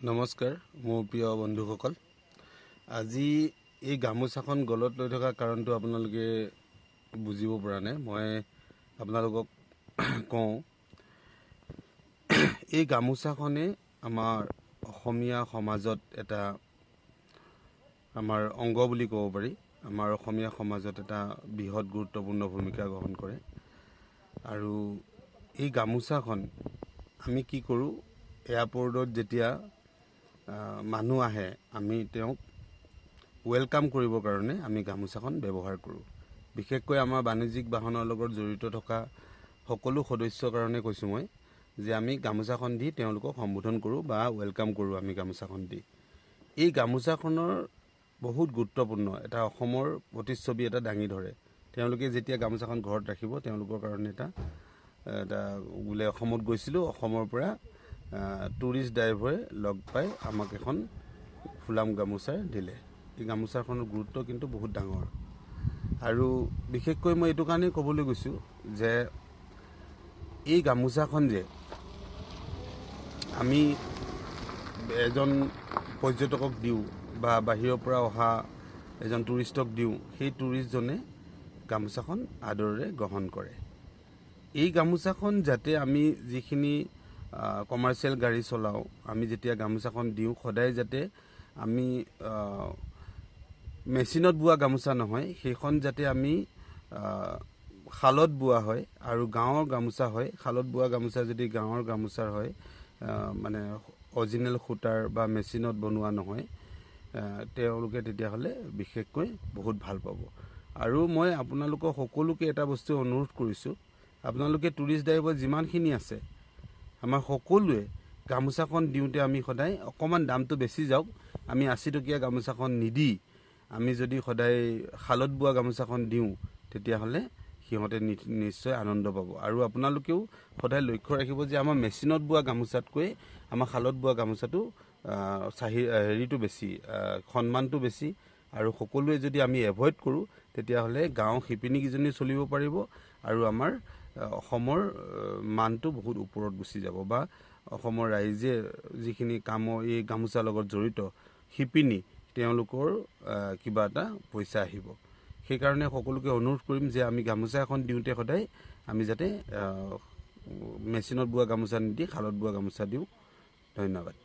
নমস্কাৰ মোৰ প্ৰিয় বন্ধুসকল। আজি এই গামোচাখন গলত লৈ থকা কাৰণটো আপোনালোকে বুজিব পৰা নাই। মই আপোনালোকক কওঁ, এই গামোচাখনে আমাৰ অসমীয়া সমাজত এটা আমাৰ অংগ বুলি ক'ব পাৰি। আমাৰ অসমীয়া সমাজত এটা বৃহৎ গুৰুত্বপূৰ্ণ ভূমিকা গ্ৰহণ কৰে। আৰু এই গামোচাখন আমি কি কৰোঁ, এয়াৰপৰ্টত যেতিয়া মানুহ আহে আমি তেওঁক ওয়েলকাম কৰিবৰ কাৰণে আমি গামোচাখন ব্যৱহাৰ কৰোঁ। বিশেষকৈ আমাৰ বাণিজ্যিক বাহনৰ লগত জড়িত থকা সকলো সদস্যৰ কাৰণে কৈছোঁ মই, যে আমি গামোচাখন দি তেওঁলোকক সম্বোধন কৰোঁ বা ওয়েলকাম কৰোঁ আমি গামোচাখন দি। এই গামোচাখনৰ বহুত গুৰুত্বপূৰ্ণ এটা অসমৰ প্ৰতিচ্ছবি এটা দাঙি ধৰে। তেওঁলোকে যেতিয়া গামোচাখন ঘৰত ৰাখিব তেওঁলোকৰ কাৰণে এটা বোলে অসমত গৈছিলোঁ, অসমৰ পৰা টুৰিষ্ট ড্ৰাইভাৰে লগ পাই আমাক এখন ফুলাম গামোচা দিলে। এই গামোচাখনৰ গুৰুত্ব কিন্তু বহুত ডাঙৰ। আৰু বিশেষকৈ মই এইটো কাৰণেই ক'বলৈ গৈছোঁ যে এই গামোচাখন যে আমি এজন পৰ্যটকক দিওঁ বা বাহিৰৰ পৰা অহা এজন টুৰিষ্টক দিওঁ, সেই টুৰিষ্টজনে গামোচাখন আদৰেৰে গ্ৰহণ কৰে। এই গামোচাখন যাতে আমি যিখিনি কমাৰ্চিয়েল গাড়ী চলাওঁ, আমি যেতিয়া গামোচাখন দিওঁ সদায় যাতে আমি মেচিনত বোৱা গামোচা নহয়, সেইখন যাতে আমি শালত বোৱা হয় আৰু গাঁৱৰ গামোচা হয়। শালত বোৱা গামোচা যদি গাঁৱৰ গামোচাৰ হয়, মানে অৰিজিনেল সূতাৰ বা মেচিনত বনোৱা নহয়, তেওঁলোকে তেতিয়াহ'লে বিশেষকৈ বহুত ভাল পাব। আৰু মই আপোনালোকক সকলোকে এটা বস্তু অনুৰোধ কৰিছোঁ, আপোনালোকে টুৰিষ্ট ড্ৰাইভাৰ যিমানখিনি আছে আমাৰ সকলোৱে গামোচাখন দিওঁতে আমি সদায় অকণমান দামটো বেছি যাওক, আমি 80 টকীয়া গামোচাখন নিদি আমি যদি সদায় শালত বোৱা গামোচাখন দিওঁ তেতিয়াহ'লে সিহঁতে নিশ্চয় আনন্দ পাব। আৰু আপোনালোকেও সদায় লক্ষ্য ৰাখিব যে আমাৰ মেচিনত বোৱা গামোচাতকৈ আমাৰ শালত বোৱা গামোচাটো হেৰিটো বেছি, সন্মানটো বেছি। আৰু সকলোৱে যদি আমি এভইড কৰোঁ তেতিয়াহ'লে গাঁৱৰ শিপিনীকেইজনী চলিব পাৰিব আৰু আমাৰ অসমৰ মানটো বহুত ওপৰত গুচি যাব, বা অসমৰ ৰাইজে যিখিনি কামৰ এই গামোচাৰ লগত জড়িত শিপিনী তেওঁলোকৰ কিবা এটা পইচা আহিব। সেইকাৰণে সকলোকে অনুৰোধ কৰিম যে আমি গামোচা এখন দিওঁতে সদায় আমি যাতে মেচিনত বোৱা গামোচা নিদি শালত বোৱা গামোচা দিওঁ। ধন্যবাদ।